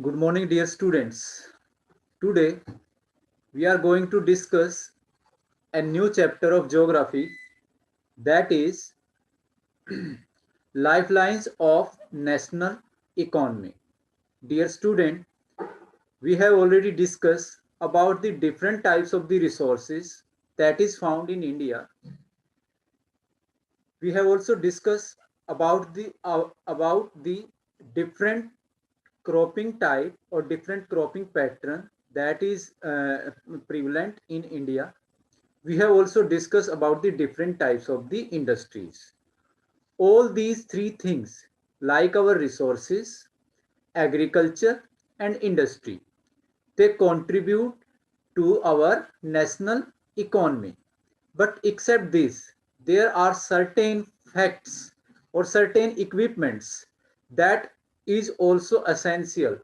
Good morning, dear students. Today we are going to discuss a new chapter of geography, that is lifelines of national economy. Dear student, we have already discussed about the different types of the resources that is found in India. We have also discussed about the different cropping type or different cropping pattern that is prevalent in India. We have also discussed about the different types of the industries. All these three things, like our resources, agriculture, and industry, they contribute to our national economy. But except this, there are certain facts or certain equipments that is also essential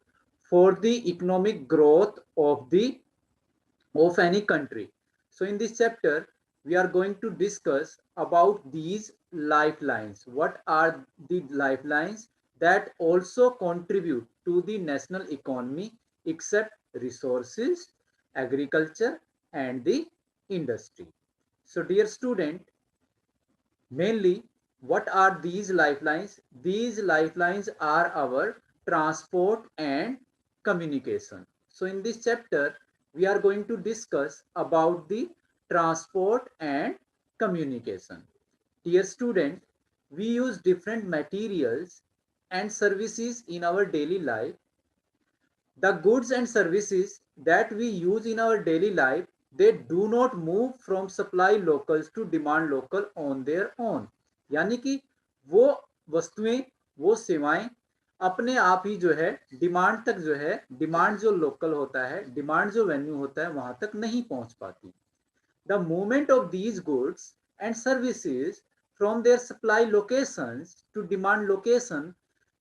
for the economic growth of any country. So in this chapter, we are going to discuss about these lifelines. What are the lifelines that also contribute to the national economy except resources, agriculture, and the industry? So dear student, mainly, what are these lifelines? These lifelines are our transport and communication. So in this chapter, we are going to discuss about the transport and communication. Dear student, we use different materials and services in our daily life. The goods and services that we use in our daily life, they do not move from supply locals to demand local on their own. यानी कि वो वस्तुएं, वो सेवाएं अपने आप ही जो है डिमांड तक जो है, डिमांड जो लोकल होता है, डिमांड जो वेन्यू होता है वहां तक नहीं पहुंच पाती. The movement of these goods and services from their supply locations to demand location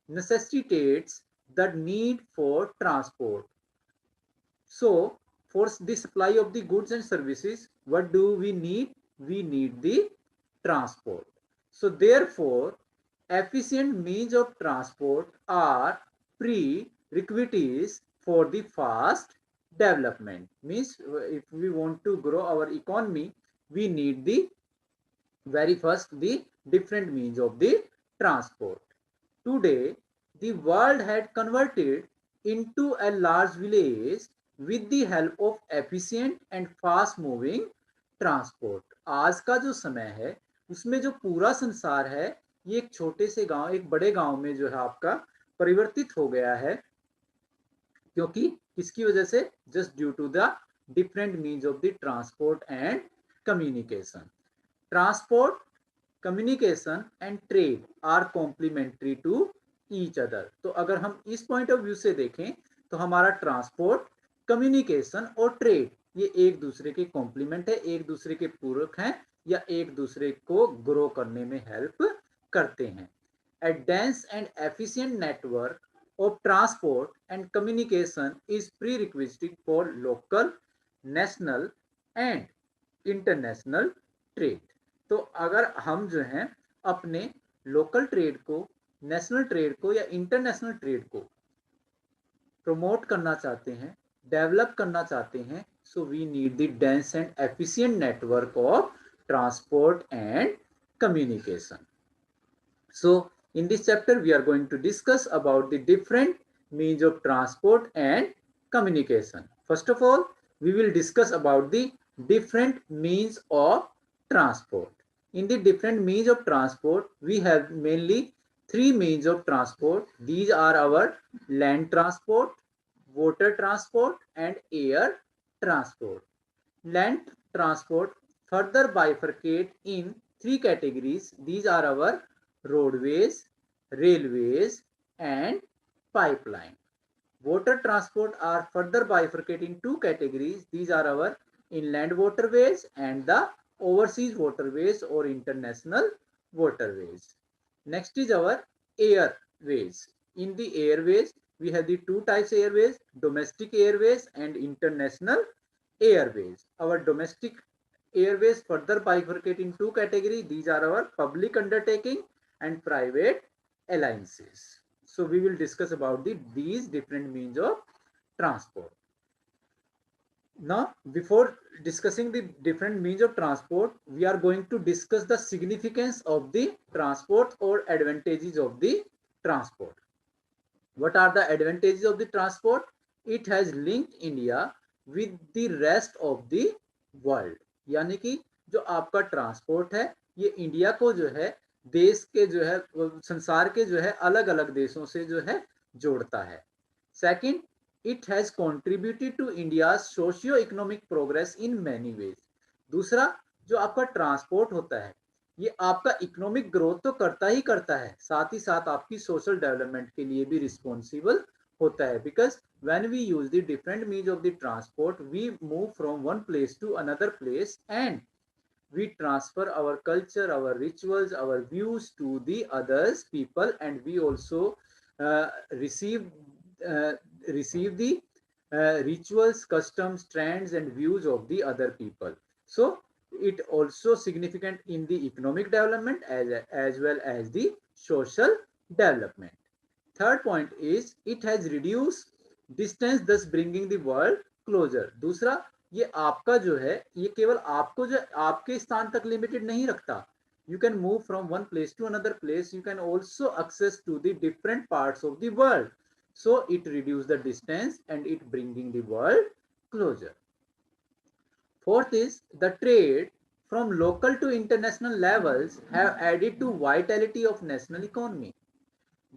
necessitates the need for transport. So, for the supply of the goods and services, what do we need? We need the transport. So, therefore, efficient means of transport are prerequisites for the fast development. Means, if we want to grow our economy, we need the very first the different means of the transport. Today, the world had converted into a large village with the help of efficient and fast moving transport. आज का जो समय है उसमें जो पूरा संसार है ये एक छोटे से गांव, एक बड़े गांव में जो है आपका परिवर्तित हो गया है. क्योंकि किसकी वजह से? Just due to the different means of the transport and communication. Transport, communication and trade are complementary to each other. तो अगर हम इस पॉइंट ऑफ व्यू से देखें तो हमारा ट्रांसपोर्ट, कम्युनिकेशन और ट्रेड ये एक दूसरे के कॉम्प्लीमेंट है, एक दूसरे के पूरक हैं या एक दूसरे को ग्रो करने में हेल्प करते हैं. A dense and efficient network of transport and communication is prerequisite for local, national and international trade. तो अगर हम जो हैं अपने लोकल ट्रेड को, नेशनल ट्रेड को या इंटरनेशनल ट्रेड को प्रमोट करना चाहते हैं, डेवलप करना चाहते हैं, so we need the dense and efficient network of transport and communication. So in this chapter we are going to discuss about the different means of transport and communication. First of all, we will discuss about the different means of transport. In the different means of transport, we have mainly three means of transport. These are our land transport, water transport and air transport. Land transport further bifurcate in three categories. These are our roadways, railways and pipeline. Water transport are further bifurcated in two categories. These are our inland waterways and the overseas waterways or international waterways. Next is our airways. In the airways, we have the two types of airways, domestic airways and international airways. Our domestic airways further bifurcate in two categories. These are our public undertaking and private alliances. So we will discuss about these different means of transport. Now, before discussing the different means of transport, we are going to discuss the significance of the transport or advantages of the transport. What are the advantages of the transport? It has linked India with the rest of the world. यानी कि जो आपका transport है ये India को जो है देश के जो है संसार के जो है अलग अलग देशों से जो है जोड़ता है. Second, it has contributed to India socio economic progress in many ways. दूसरा, जो आपका ट्रांसपोर्ट होता है ये आपका इकोनॉमिक ग्रोथ तो करता ही करता है, साथ ही साथ आपकी सोशल डेवलपमेंट के लिए भी रिस्पॉन्सिबल होता है. Because when we use the different means of the transport we move from one place to another place and we transfer our culture, our rituals, our views to the others people, and we also uh, receive uh, receive the rituals, customs, trends and views of the other people. So it also significant in the economic development as well as the social development. Third point is it has reduced distance, thus bringing the world closer. दूसरा, ये आपका जो है ये केवल आपको जो आपके स्थान तक लिमिटेड नहीं रखता. You can move from one place to another place. You can also access to the different parts of the world. So it reduces the distance and it bringing the world closer. Fourth is the trade from local to international levels have added to vitality of national economy.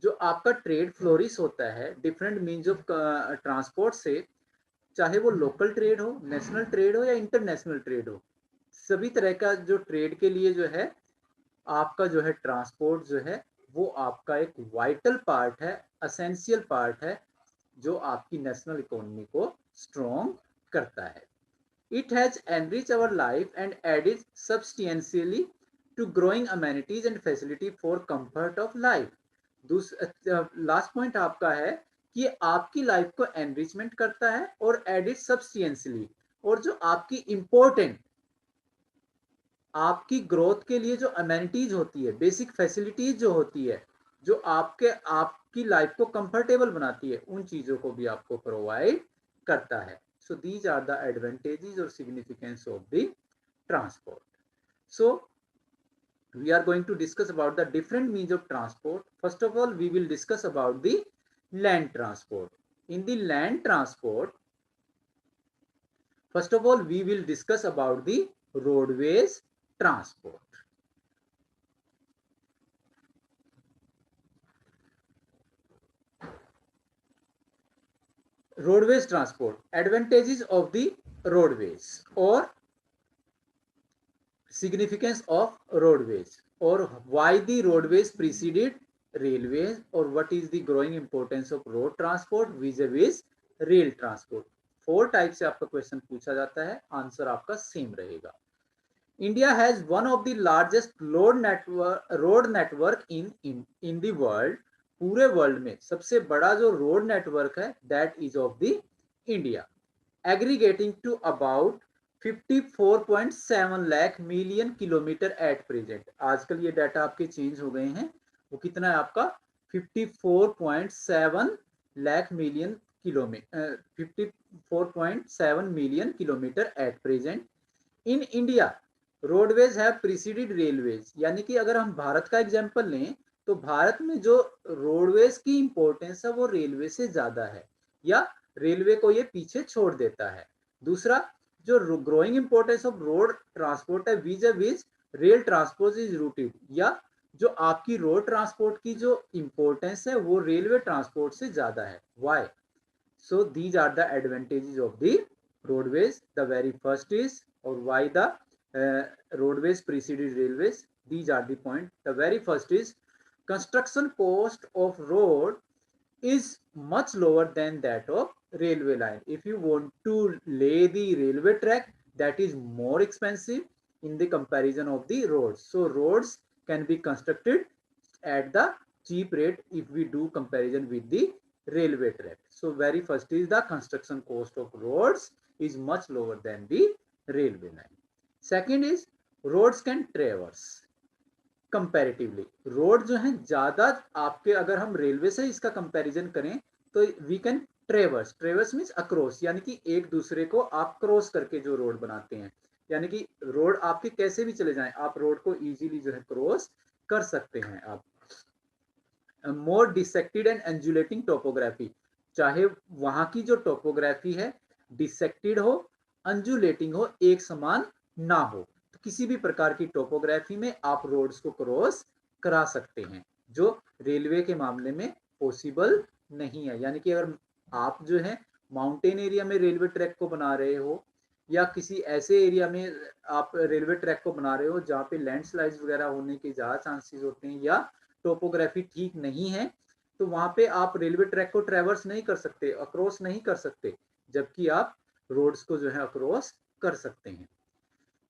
जो आपका trade flourish होता है different means of transport से, चाहे वो local trade हो, national trade हो या इंटरनेशनल ट्रेड हो, सभी तरह का जो ट्रेड के लिए जो है आपका जो है ट्रांसपोर्ट जो है वो आपका एक वाइटल पार्ट है, असेंशियल पार्ट है जो आपकी नेशनल इकोनॉमी को स्ट्रॉन्ग करता है. It has enriched our life and added substantially to growing amenities and facility for comfort of life. Last point आपका है कि आपकी लाइफ को एनरिचमेंट करता है और एडिट सब्सटेंशियली, और जो आपकी इंपॉर्टेंट आपकी ग्रोथ के लिए जो अमेनिटीज होती है, बेसिक फैसिलिटीज जो होती है, जो आपकी लाइफ को कंफर्टेबल बनाती है, उन चीजों को भी आपको प्रोवाइड करता है. So these are the advantages और significance of the transport. So we are going to discuss about the different means of transport. First of all, we will discuss about the land transport. In the land transport, first of all, we will discuss about the roadways transport. Roadways transport, advantages of the roadways or significance of roadways, or why the roadways preceded railways, or what is the growing importance of road transport vis-a-vis rail transport. 4 type से आपका question पूछा जाता है, answer आपका same रहेगा. India has one of the largest road network in the world. पूरे world में सबसे बड़ा जो रोड नेटवर्क है that is of the India, aggregating to about 54.7 lakh million kilometre at present. आजकल ये डाटा आपके चेंज हो गए हैं. वो कितना है आपका 54.7 lakh million kilometre 54.7 million kilometre at present. In India roadways have preceded railways. यानी कि अगर हम भारत का एग्जांपल लें तो भारत में जो रोडवेज की इंपॉर्टेंस है वो रेलवे से ज्यादा है, या रेलवे को ये पीछे छोड़ देता है. दूसरा, जो growing importance of road transport है vis-a-vis rail transport is rooted, या जो आपकी रोड ट्रांसपोर्ट की जो इंपॉर्टेंस है वो रेलवे ट्रांसपोर्ट से ज्यादा है. Why? So these are the advantages of the roadways. The very first is, और why the roadways preceded railways. These are the point. The very first is construction cost of road is much lower than that of railway line. If you want to lay the railway track, that is more expensive in the comparison of the roads. So roads can be constructed at the cheap rate if we do comparison with the railway track. So very first is the construction cost of roads is much lower than the railway line. Second is roads can traverse. Comparatively road जो है ज्यादा आपके, अगर हम railway से इसका comparison करें तो we can traverse, traverse means across, यानी कि एक दूसरे को आप क्रॉस करके जो रोड बनाते हैं, यानी कि रोड आपके कैसे भी चले जाएं आप रोड को इजीली जो है क्रॉस कर सकते हैं आप। मोर डिसेक्टेड एंड एंजुलेटिंग टोपोग्राफी, चाहे वहां की जो टोपोग्राफी है डिसेक्टेड हो, अंजुलेटिंग हो, एक समान ना हो, तो किसी भी प्रकार की टोपोग्राफी में आप रोड्स को क्रॉस करा सकते हैं, जो रेलवे के मामले में पॉसिबल नहीं है। यानी कि अगर आप जो है माउंटेन एरिया में रेलवे ट्रैक को बना रहे हो, या किसी ऐसे एरिया में आप रेलवे ट्रैक को बना रहे हो जहाँ पे लैंडस्लाइड्स वगैरह होने के ज्यादा चांसेस होते हैं, या टोपोग्राफी ठीक नहीं है, तो वहां पे आप रेलवे ट्रैक को ट्रेवर्स नहीं कर सकते, अक्रॉस नहीं कर सकते, जबकि आप रोड्स को जो है अक्रॉस कर सकते हैं।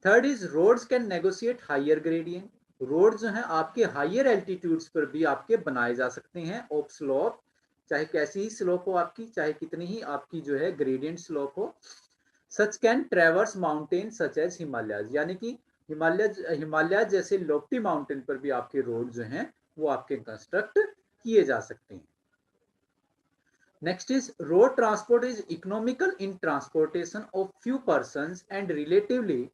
Third is roads can negotiate higher gradient, road जो है आपके हायर एल्टीट्यूड्स पर भी आपके बनाए जा सकते हैं ऑफ स्लोप, चाहे कैसी ही स्लोप हो आपकी, चाहे कितनी ही आपकी जो है ग्रेडियंट स्लोप हो। Such can traverse mountain such as Himalayas, यानी कि हिमालय जैसे लोफ्टी माउंटेन पर भी आपके रोड जो हैं वो आपके कंस्ट्रक्ट किए जा सकते हैं। Next is road transport is economical in transportation of few persons and relatively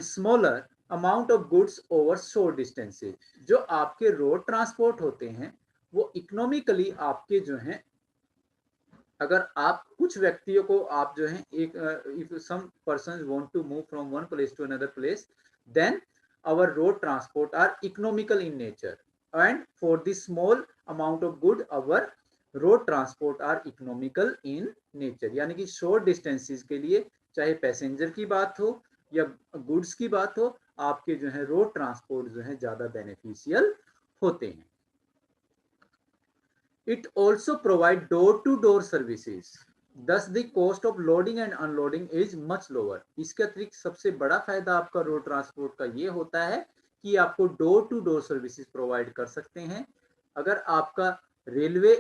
smaller amount of goods over short distances. जो आपके रोड ट्रांसपोर्ट होते हैं वो इकोनॉमिकली आपके जो हैं, अगर आप कुछ व्यक्तियों को आप जो है एक if some person want to move from one place to another place, then our road transport are economical in nature, and for the small amount of good our road transport are economical in nature। यानी कि short distances के लिए चाहे passenger की बात हो या goods की बात हो, आपके जो है रोड ट्रांसपोर्ट जो है ज्यादा बेनिफिशियल होते हैं। It also provide door-to-door services. Thus the cost of loading and unloading is much lower। इसके अतिरिक्त सबसे बड़ा फायदा आपका रोड ट्रांसपोर्ट का ये होता है कि आपको door to door services provide कर सकते हैं। अगर आपका रेलवे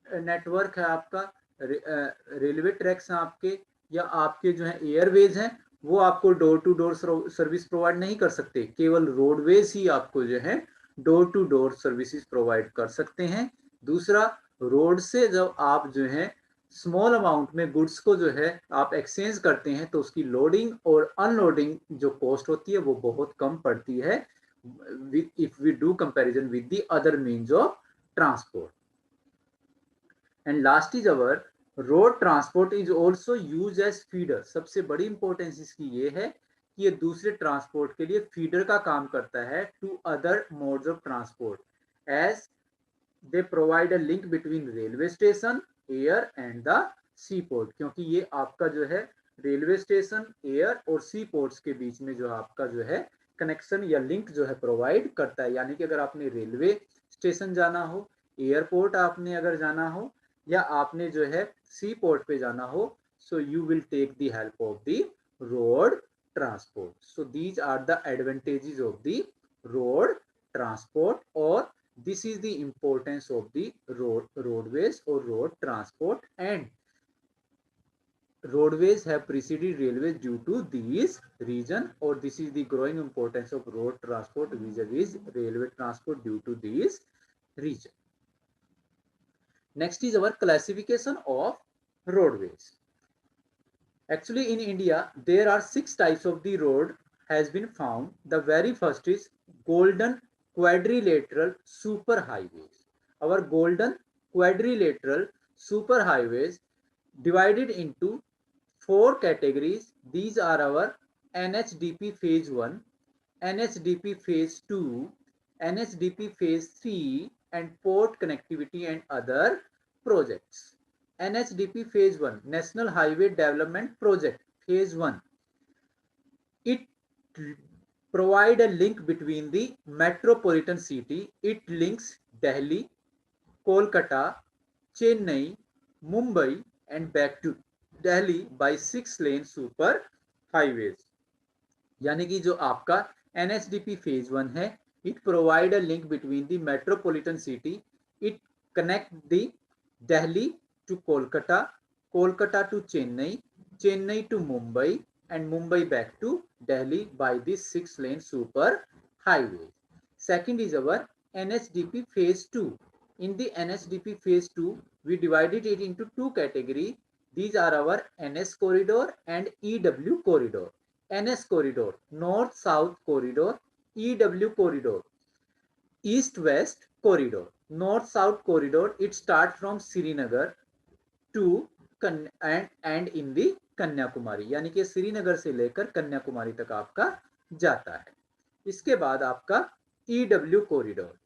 नेटवर्क है, आपका रेलवे ट्रैक्स हैं आपके, या आपके जो है एयरवेज हैं, वो आपको door to door service provide नहीं कर सकते, केवल रोडवेज ही आपको जो है door to door services provide कर सकते हैं। दूसरा, रोड से जब आप जो है स्मॉल अमाउंट में गुड्स को जो है आप एक्सचेंज करते हैं तो उसकी लोडिंग और अनलोडिंग जो कॉस्ट होती है वो बहुत कम पड़ती है if we do comparison with the other means of transport. And last is our road transport is also use as feeder. सबसे बड़ी इंपॉर्टेंस इसकी ये है कि ये दूसरे ट्रांसपोर्ट के लिए फीडर का काम करता है to other modes of transport, as they provide a link between railway station, air and the seaport। क्योंकि ये आपका जो है रेलवे स्टेशन, एयर और सी पोर्ट्स के बीच में जो आपका जो है कनेक्शन या लिंक जो है प्रोवाइड करता है। यानी कि अगर आपने रेलवे स्टेशन जाना हो, एयरपोर्ट आपने अगर जाना हो, या आपने जो है सी पोर्ट पे जाना हो, so you will take the help of the road transport. So these are the advantages of the road transport, और this is the importance of the roadways or road transport, and roadways have preceded railways due to these reason, or this is the growing importance of road transport vis-a-vis railway transport due to these reason. Next is our classification of roadways. Actually in India there are 6 types of the road has been found. The very first is golden quadrilateral superhighways. Our golden quadrilateral superhighways divided into 4 categories. These are our NHDP phase 1, NHDP phase 2, NHDP phase 3, and port connectivity and other projects. NHDP phase 1, National Highway Development Project phase 1. It provide a link between the metropolitan city. It links Delhi, Kolkata, Chennai, Mumbai and back to Delhi by 6-lane super highways। यानी कि जो आपका NHDP phase 1 है, it provide a link between the metropolitan city. It connect the Delhi to Kolkata, Kolkata to Chennai, Chennai to Mumbai and Mumbai back to Delhi by this 6-lane super highway। Second is our NHDP phase 2. In the NHDP phase 2, we divided it into two categories. These are our NS corridor and EW corridor. NS corridor, north south corridor. EW corridor, east west corridor. North south corridor, it starts from Srinagar to end in the Kanyakumari, यानी कि श्रीनगर से लेकर कन्याकुमारी तक आपका जाता है। इसके बाद आपका ईडब्ल्यू कॉरिडोर,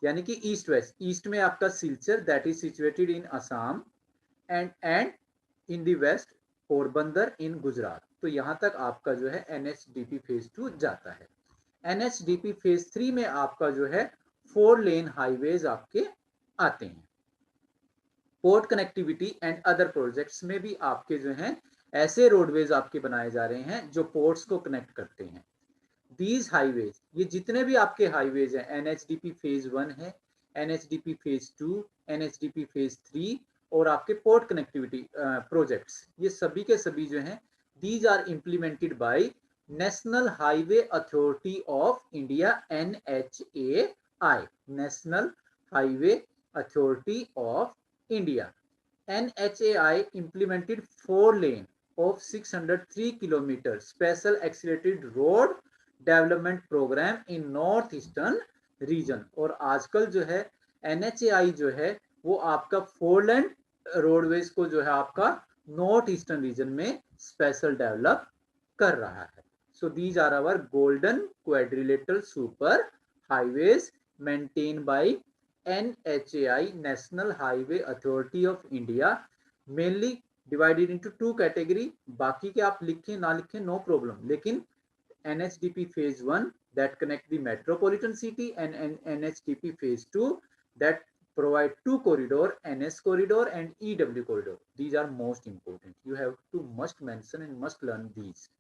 यानी कि ईस्ट वेस्ट। ईस्ट में आपका Silchar that is situated in Assam and in the west Porbandar in Gujarat. तो यहां तक आपका जो है एनएचडीपी फेज 2 जाता है। एनएचडीपी फेज 3 में आपका जो है 4 लेन हाईवेज आपके आते हैं। Port connectivity and other projects में भी आपके जो हैं ऐसे रोडवेज आपके बनाए जा रहे हैं जो पोर्ट्स को कनेक्ट करते हैं। दीज हाईवेज, ये जितने भी आपके हाईवेज हैं, एनएचडीपी फेज 1 है, एनएचडीपी फेज 2, एनएचडीपी फेज 3 और आपके पोर्ट कनेक्टिविटी प्रोजेक्ट्स, ये सभी के सभी जो हैं these are implemented by national highway authority of India, NHAI, national highway authority of India. NHAI implemented 4 lane of 603 km special accelerated road development program in northeastern region। और आजकल जो है NHAI जो है वो आपका 4 लेन रोडवेज को जो है आपका नॉर्थ ईस्टर्न रीजन में स्पेशल डेवलप कर रहा है। So these are our golden quadrilateral super highways maintain by NHAI, National Highway Authority of India, mainly divided into two category। बाकी के आप लिखें ना लिखें नो प्रॉब्लम, लेकिन NHDP phase 1 that connect the metropolitan city and NHDP phase 2 that provide two corridor, NS corridor and EW corridor. These are most important. You have to must mention and must learn these.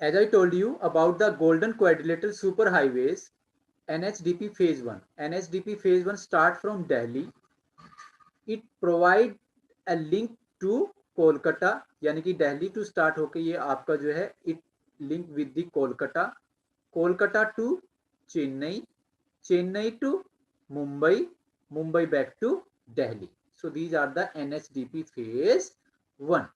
As I told you about the golden quadrilateral superhighways, NHDP phase 1. NHDP phase 1 start from Delhi. It provide a link to Kolkata, यानी कि Delhi to start होके ये आपका जो है it link with the Kolkata, Kolkata to Chennai, Chennai to Mumbai, Mumbai back to Delhi. So these are the NHDP phase 1।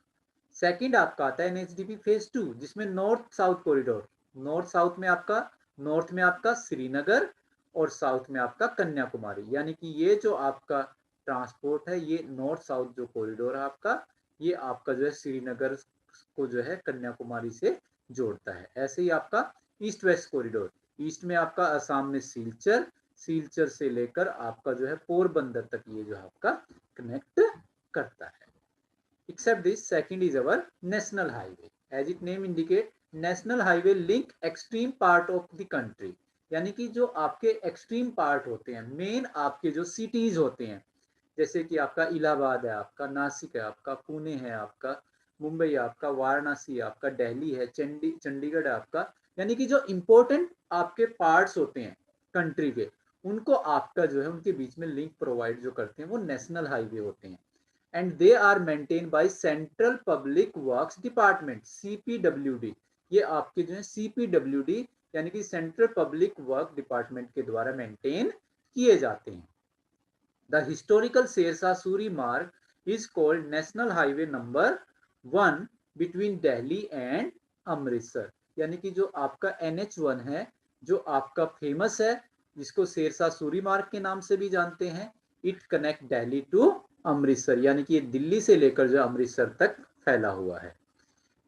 Second आपका आता है NHDP फेज 2 जिसमें north south corridor. North south में आपका, नॉर्थ में आपका श्रीनगर और साउथ में आपका कन्याकुमारी, यानी कि ये जो आपका ट्रांसपोर्ट है ये नॉर्थ साउथ जो कॉरिडोर है आपका, ये आपका जो है श्रीनगर को जो है कन्याकुमारी से जोड़ता है। ऐसे ही आपका ईस्ट वेस्ट कॉरिडोर, ईस्ट में आपका असम में सिलचर, सिलचर से लेकर आपका जो है पोरबंदर तक ये जो आपका कनेक्ट करता है। Except this, second is our national highway. As its name indicate, national highway link extreme part of the country, यानी कि जो आपके एक्सट्रीम पार्ट होते हैं, मेन आपके जो सिटीज होते हैं, जैसे कि आपका इलाहाबाद है, आपका नासिक है, आपका पुणे है, आपका मुंबई है, आपका वाराणसी है, आपका दिल्ली है, चंडीगढ़ है आपका, यानी कि जो इम्पोर्टेंट आपके पार्ट्स होते हैं कंट्री के, उनको आपका जो है उनके बीच में लिंक प्रोवाइड जो करते हैं वो नेशनल हाईवे होते हैं। And they are maintain by central public works department, CPWD। ये आपके जो है CPWD यानी कि सेंट्रल पब्लिक वर्क डिपार्टमेंट के द्वारा मेंटेन किए जाते हैं। द हिस्टोरिकल शेरशाह सूरी मार्ग is called national highway number 1 between Delhi and Amritsar, यानी कि जो आपका NH1 है जो आपका फेमस है, जिसको शेरशाह सूरी मार्ग के नाम से भी जानते हैं, it connect Delhi to Amritsar, यानी कि ये दिल्ली से लेकर जो अमृतसर तक फैला हुआ है।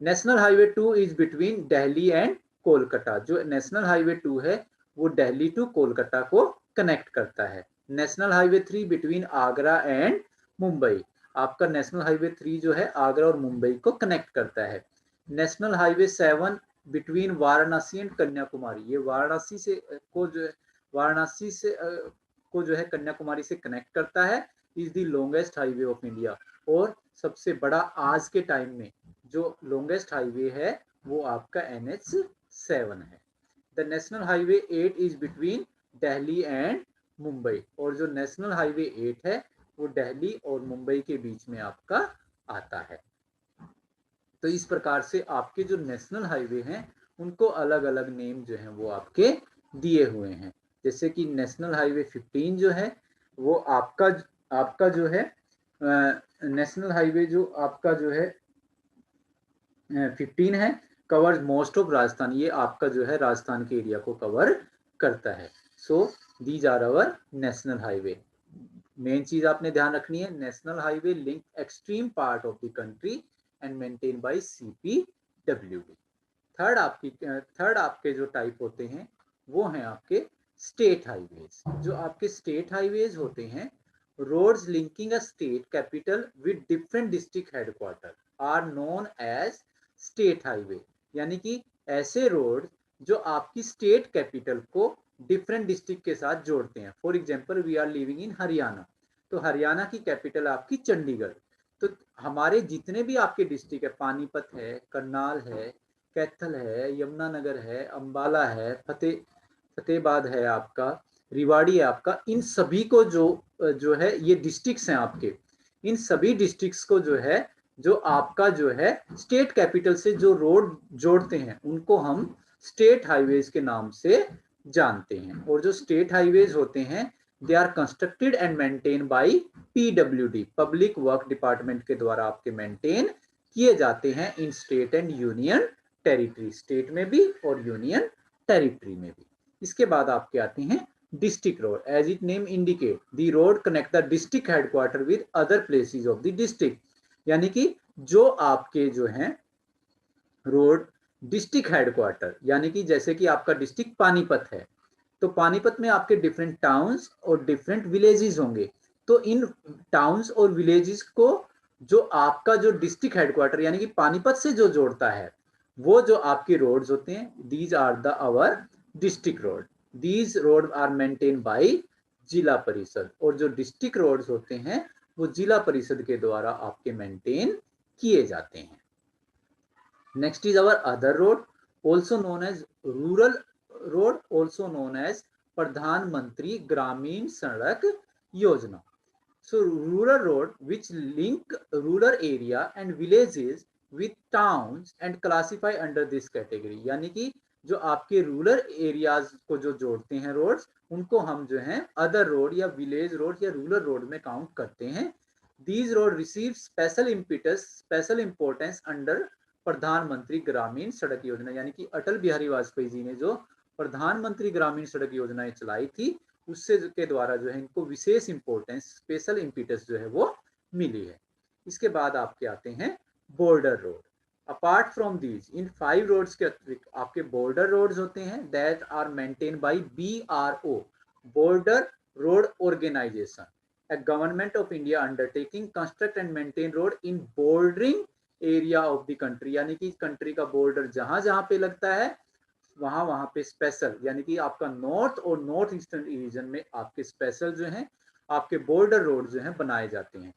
National highway 2 is between Delhi and Kolkata. जो नेशनल हाईवे 2 है वो दिल्ली टू कोलकाता को कनेक्ट करता है। National highway 3 between Agra and Mumbai, आपका नेशनल हाईवे 3 जो है आगरा और मुंबई को कनेक्ट करता है। National highway 7 between Varanasi and Kanyakumari, ये वाराणसी से को जो है वाराणसी से को जो है कन्याकुमारी से कनेक्ट करता है, is the longest highway of India. और सबसे बड़ा आज के टाइम में जो लॉन्गेस्ट हाईवे है वो आपका NH7 है। The national highway 8 is between Delhi and Mumbai, और जो नेशनल हाईवे 8 है वो दिल्ली और मुंबई के बीच में आपका आता है। तो इस प्रकार से आपके जो नेशनल हाईवे हैं उनको अलग अलग नेम जो है वो आपके दिए हुए हैं। जैसे कि नेशनल हाईवे 15 जो है वो आपका जो है नेशनल हाईवे जो आपका जो है 15 है, कवर्स मोस्ट ऑफ राजस्थान, ये आपका जो है राजस्थान के एरिया को कवर करता है। So these are our national highway. Main चीज आपने ध्यान रखनी है, national highway link extreme part of the country and maintain by CPWD। Third आपके जो टाइप होते हैं वो हैं आपके स्टेट हाईवेज। जो आपके स्टेट हाईवेज होते हैं, roads linking a state capital with different district headquarter are known as state highway. यानी कि ऐसे रोड जो आपकी स्टेट कैपिटल को डिफरेंट डिस्ट्रिक्ट के साथ जोड़ते हैं। For example we are living in Haryana, तो हरियाणा की कैपिटल आपकी चंडीगढ़। तो हमारे जितने भी आपके डिस्ट्रिक्ट है, पानीपत है, करनाल है, कैथल है, यमुनानगर है, अंबाला है, फतेहाबाद है आपका, रिवाड़ी है आपका, इन सभी को जो है ये डिस्ट्रिक्ट्स हैं आपके। इन सभी डिस्ट्रिक्ट्स को जो है, जो आपका जो है स्टेट कैपिटल से जो रोड जोड़ते हैं उनको हम स्टेट हाईवेज के नाम से जानते हैं। और जो स्टेट हाईवेज होते हैं they are constructed and maintain by PWD, public work department के द्वारा आपके मेंटेन किए जाते हैं in state and union territory, state में भी और यूनियन टेरिटरी में भी। इसके बाद आपके आते हैं district road. As it name indicate the road connect the district headquarter with other places of the district. यानी कि जो आपके जो हैं रोड डिस्ट्रिक्ट हेडक्वार्टर, यानी कि जैसे कि आपका डिस्ट्रिक्ट पानीपत है, तो पानीपत में आपके डिफरेंट टाउन्स और डिफरेंट विलेजेस होंगे। तो इन टाउन्स और विलेजेस को जो आपका जो डिस्ट्रिक्ट हेडक्वार्टर यानी कि पानीपत से जो जोड़ता है, वो जो आपके रोड्स होते हैं, these are the our district road. These road are maintain by Zila Parishad. और जो डिस्ट्रिक्ट रोड्स होते हैं वो जिला परिषद के द्वारा आपके मेंटेन किए जाते हैं। Next is our other road, also known as rural road, also known as प्रधानमंत्री ग्रामीण सड़क योजना। So rural road which link rural area and villages with towns and classify under this category। यानी कि जो आपके रूरल एरियाज को जो जोड़ते हैं रोड्स, उनको हम जो है अदर रोड या विलेज रोड या रूरल रोड में काउंट करते हैं। These road receive special impetus, special importance under प्रधानमंत्री ग्रामीण सड़क योजना। यानी कि अटल बिहारी वाजपेयी जी ने जो प्रधानमंत्री ग्रामीण सड़क योजनाएं चलाई थी, उससे के द्वारा जो है इनको विशेष इंपॉर्टेंस, स्पेशल इम्पिटस जो है वो मिली है। इसके बाद आपके आते हैं border road. Apart from these, in 5 roads के अतिरिक्त आपके बॉर्डर रोड्स होते हैं that are maintain by BRO, border road organisation, a government of India undertaking construct and maintain road in bordering area of the country. यानी कि country का border जहां जहां पे लगता है वहां वहां पे स्पेशल, यानी कि आपका नॉर्थ और नॉर्थ ईस्टर्न रीजन में आपके स्पेशल जो है आपके बॉर्डर रोड जो है बनाए जाते हैं।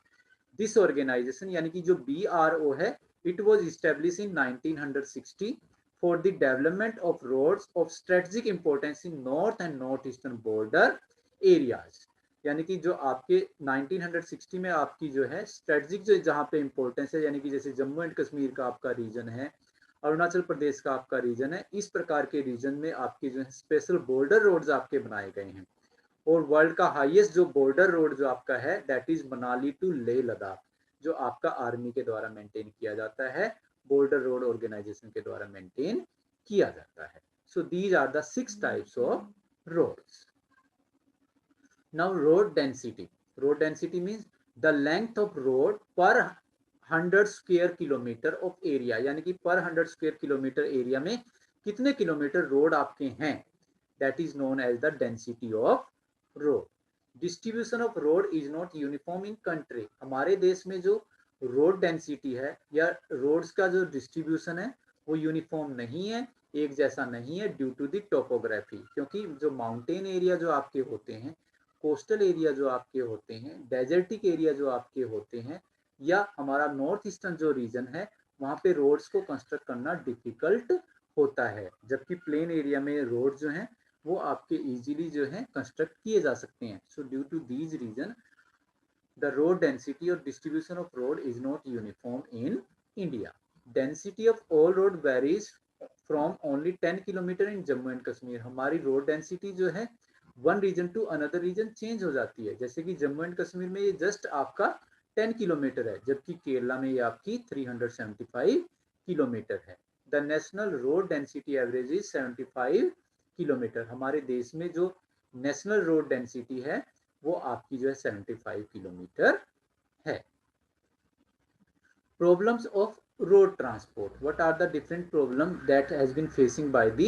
दिस ऑर्गेनाइजेशन यानी कि जो BRO है, it was establish in 1960 for the development of roads of strategic importance in north and north eastern border areas. यानी कि जो आपके 1960 में आपकी जो है स्ट्रेटेजिक जो जहाँ पे इंपॉर्टेंस है, यानी कि जैसे जम्मू एंड कश्मीर का आपका रीजन है, अरुणाचल प्रदेश का आपका रीजन है, इस प्रकार के रीजन में आपके जो है स्पेशल बॉर्डर रोड्स आपके बनाए गए हैं। और वर्ल्ड का हाईएस्ट जो बॉर्डर रोड जो आपका है that is Manali to Leh Ladakh, जो आपका आर्मी के द्वारा मेंटेन किया जाता है, बॉर्डर रोड ऑर्गेनाइजेशन के द्वारा मेंटेन किया जाता है। So these are the 6 types of roads. Now road density. Road density means the length of road per 100 square kilometer of area, यानी कि per 100 square kilometer area में कितने किलोमीटर रोड आपके हैं, that is known as the density of road. Distribution of road is not uniform in country. हमारे देश में जो रोड डेंसिटी है या रोड्स का जो डिस्ट्रीब्यूशन है वो यूनिफॉर्म नहीं है, एक जैसा नहीं है, ड्यू टू द टोपोग्राफी। क्योंकि जो माउंटेन एरिया जो आपके होते हैं, कोस्टल एरिया जो आपके होते हैं, डेजर्टिक एरिया जो आपके होते हैं, या हमारा नॉर्थ ईस्टर्न जो रीजन है, वहाँ पे रोड्स को कंस्ट्रक्ट करना डिफिकल्ट होता है, जबकि प्लेन एरिया में रोड जो हैं वो आपके इजीली जो है कंस्ट्रक्ट किए जा सकते हैं। So due to these region the road density or distribution of road is not uniform in India. Density of all road varies from only 10 kilometre in Jammu and Kashmir. हमारी रोड डेंसिटी जो है one region to another region change हो जाती है। जैसे कि Jammu and Kashmir में ये जस्ट आपका 10 किलोमीटर है, जबकि केरला में ये आपकी 375 किलोमीटर है। The national road density average is 75 kilometre. हमारे देश में जो नेशनल रोड डेंसिटी है वो आपकी जो है 75 किलोमीटर है। Problems of road transport. What are the different problems that has been facing by the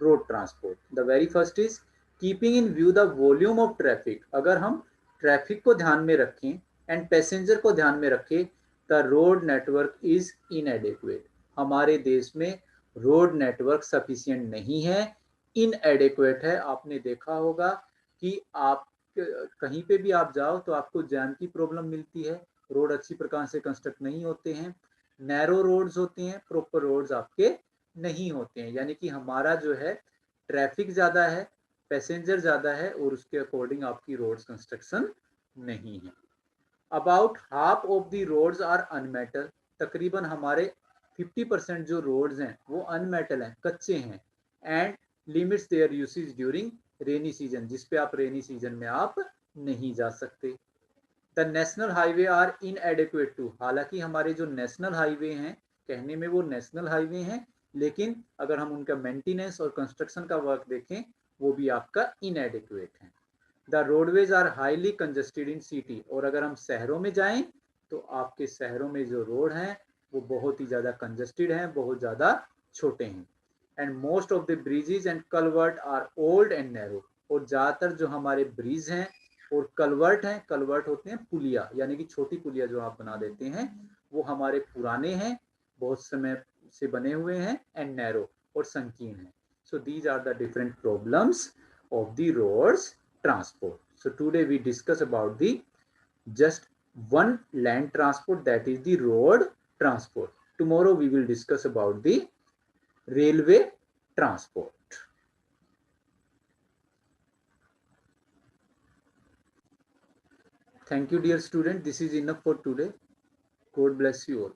road transport? The very first is keeping in view the volume of traffic. अगर हम traffic को ध्यान में रखें एंड पैसेंजर को ध्यान में रखें, द रोड नेटवर्क इज इनएडिक्वेट। हमारे देश में रोड नेटवर्क सफिशिएंट नहीं है, इनएडिक्वेट है। आपने देखा होगा कि आप कहीं पे भी आप जाओ तो आपको जैम की प्रॉब्लम मिलती है, रोड अच्छी प्रकार से कंस्ट्रक्ट नहीं होते हैं, नैरो रोड्स होते हैं, प्रॉपर रोड्स आपके नहीं होते हैं। यानी कि हमारा जो है ट्रैफिक ज़्यादा है, पैसेंजर ज़्यादा है और उसके अकॉर्डिंग आपकी रोड्स कंस्ट्रक्शन नहीं है। About half of the roads are unmetalled. तकरीबन हमारे 50% जो रोड्स हैं वो अनमेटल हैं, कच्चे हैं। And limits their usage during rainy season, जिसपे आप रेनी सीजन में आप नहीं जा सकते। The national highway are inadequate too. हालांकि हमारे जो नेशनल हाईवे हैं, कहने में वो नेशनल हाईवे हैं, लेकिन अगर हम उनका मेंटेनेंस और कंस्ट्रक्शन का वर्क देखें वो भी आपका इनएडिक्वेट है। The roadways are highly congested in city. और अगर हम शहरों में जाएं तो आपके शहरों में जो रोड हैं वो बहुत ही ज़्यादा कंजस्टेड हैं, बहुत ज़्यादा छोटे हैं। And most of the bridges and culvert are old and narrow. और ज़्यादातर जो हमारे ब्रिज हैं और कलवर्ट हैं, कलवर्ट होते हैं पुलिया, यानी कि छोटी पुलिया जो आप बना देते हैं, वो हमारे पुराने हैं, बहुत समय से बने हुए हैं, एंड नैरो और संकीर्ण हैं। So these are the different problems of the roads transport. So today we discuss about the just one land transport, that is the road transport. Tomorrow we will discuss about the railway transport. Thank you dear student. This is enough for today. God bless you all.